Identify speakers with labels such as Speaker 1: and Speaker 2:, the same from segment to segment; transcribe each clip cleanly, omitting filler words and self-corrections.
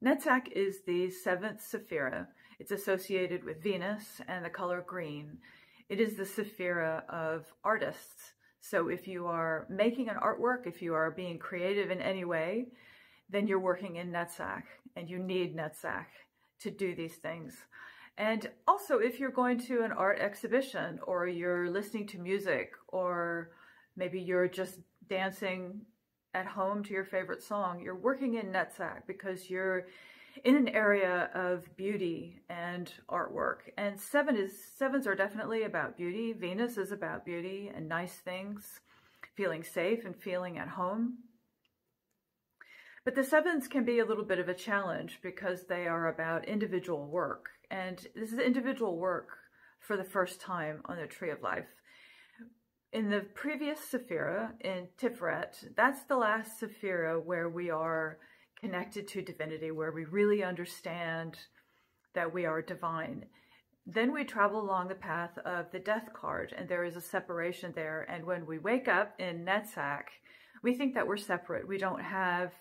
Speaker 1: Netzach is the seventh Sephira. It's associated with Venus and the color green. It is the Sephira of artists. So if you are making an artwork, if you are being creative in any way, then you're working in Netzach, and you need Netzach to do these things. And also, if you're going to an art exhibition, or you're listening to music, or maybe you're just dancing at home to your favorite song, you're working in Netzach because you're in an area of beauty and artwork. And sevens are definitely about beauty. Venus is about beauty and nice things, feeling safe and feeling at home. But the sevens can be a little bit of a challenge because they are about individual work. And this is individual work for the first time on the Tree of Life. In the previous Sephira, in Tiferet, that's the last Sephira where we are connected to divinity, where we really understand that we are divine. Then we travel along the path of the death card, and there is a separation there. And when we wake up in Netzach, we think that we're separate. We don't have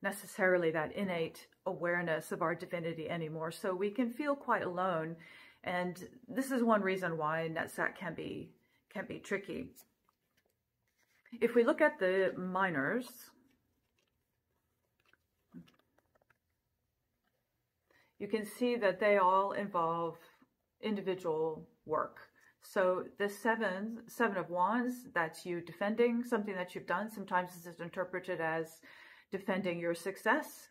Speaker 1: necessarily that innate awareness of our divinity anymore, so we can feel quite alone. And this is one reason why Netzach can be tricky. If we look at the minors, you can see that they all involve individual work. So the seven of wands, that's you defending something that you've done. Sometimes this is interpreted as defending your success,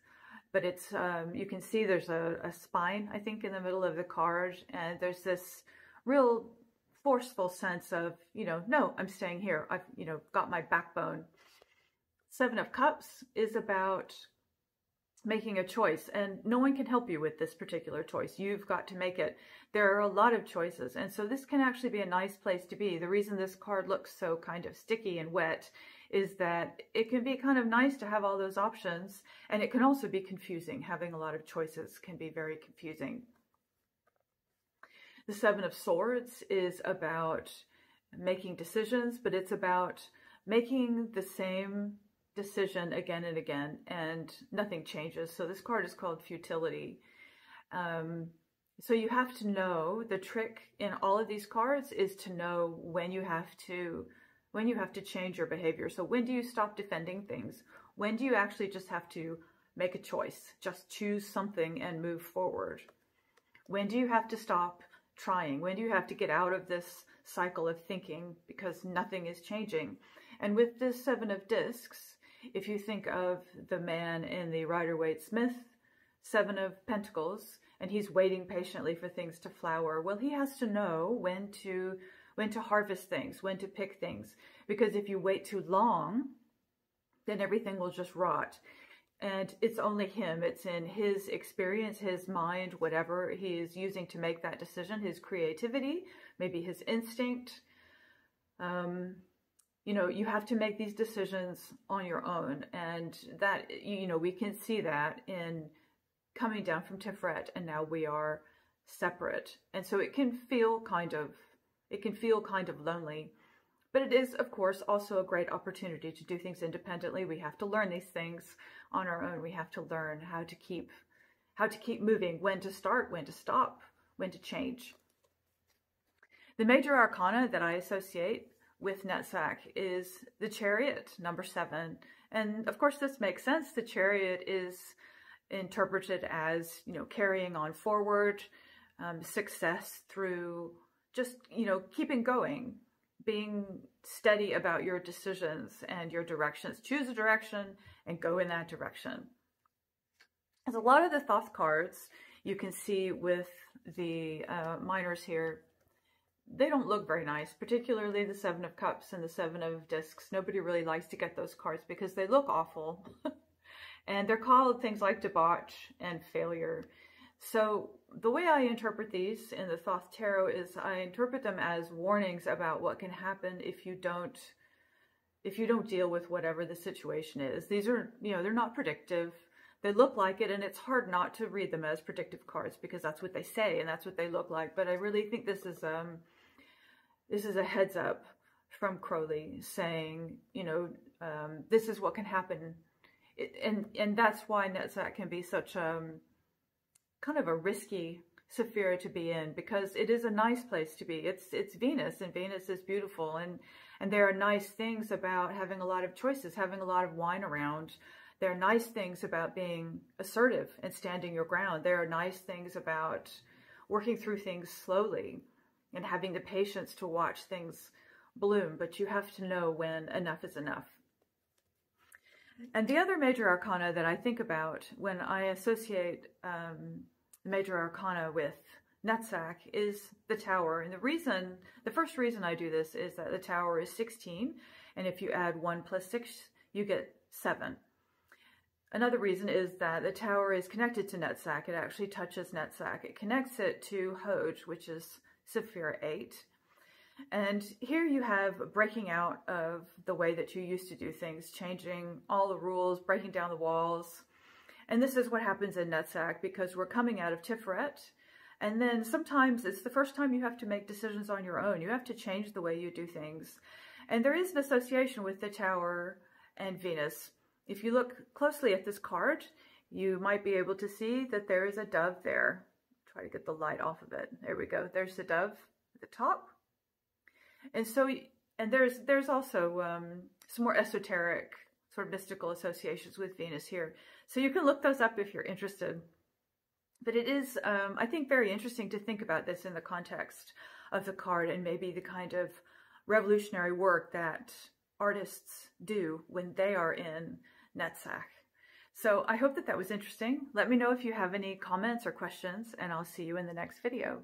Speaker 1: but it's you can see there's a spine, I think, in the middle of the card, and there's this real forceful sense of, no, I'm staying here. I've, got my backbone. Seven of Cups is about making a choice, and no one can help you with this particular choice. You've got to make it. There are a lot of choices, and so this can actually be a nice place to be. The reason this card looks so kind of sticky and wet is that it can be kind of nice to have all those options, and it can also be confusing. Having a lot of choices can be very confusing. The Seven of Swords is about making decisions, but it's about making the same decision again and again, and nothing changes. So this card is called futility. So you have to know, the trick in all of these cards is to know when you have to change your behavior. So when do you stop defending things? When do you actually just have to make a choice? Just choose something and move forward. When do you have to stop trying? When do you have to get out of this cycle of thinking because nothing is changing? And with this Seven of Discs, if you think of the man in the Rider-Waite-Smith Seven of Pentacles, and he's waiting patiently for things to flower, well, he has to know when to harvest things, when to pick things, because if you wait too long, then everything will just rot. And it's only him. It's in his experience, his mind, whatever he is using to make that decision, his creativity, maybe his instinct. You have to make these decisions on your own. And that, we can see that in coming down from Tiferet, and now we are separate. And so it can feel kind of lonely. But it is, of course, also a great opportunity to do things independently. We have to learn these things on our own. We have to learn how to keep moving, when to start, when to stop, when to change. The major arcana that I associate with Netzach is the Chariot, number 7. And of course, this makes sense. The Chariot is interpreted as, carrying on forward, success through just, keeping going, being steady about your decisions and your directions. Choose a direction and go in that direction. As a lot of the Thoth cards you can see with the minors here, they don't look very nice, particularly the Seven of Cups and the Seven of Discs. Nobody really likes to get those cards because they look awful. And they're called things like debauch and failure. So the way I interpret these in the Thoth Tarot is I interpret them as warnings about what can happen if you don't deal with whatever the situation is. These are, they're not predictive. They look like it, and it's hard not to read them as predictive cards because that's what they say and that's what they look like. But I really think this is a heads up from Crowley saying, this is what can happen And that's why Netzach can be such kind of a risky Sephira to be in, because it is a nice place to be. It's Venus, and Venus is beautiful, and there are nice things about having a lot of choices, having a lot of wine around. There are nice things about being assertive and standing your ground. There are nice things about working through things slowly and having the patience to watch things bloom, but you have to know when enough is enough. And the other major arcana that I think about when I associate major arcana with Netzach is the Tower. And the first reason I do this is that the Tower is 16, and if you add 1 plus 6, you get 7. Another reason is that the Tower is connected to Netzach. It actually touches Netzach. It connects it to Hoj, which is Sephira 8. And here you have breaking out of the way that you used to do things, changing all the rules, breaking down the walls. And this is what happens in Netzach, because we're coming out of Tiferet. And then sometimes it's the first time you have to make decisions on your own. You have to change the way you do things. And there is an association with the Tower and Venus. If you look closely at this card, you might be able to see that there is a dove there. Try to get the light off of it. There we go. There's the dove at the top. And so, and there's also some more esoteric, sort of mystical associations with Venus here. So you can look those up if you're interested. But it is, I think, very interesting to think about this in the context of the card and maybe the kind of revolutionary work that artists do when they are in Netzach. So I hope that was interesting. Let me know if you have any comments or questions, and I'll see you in the next video.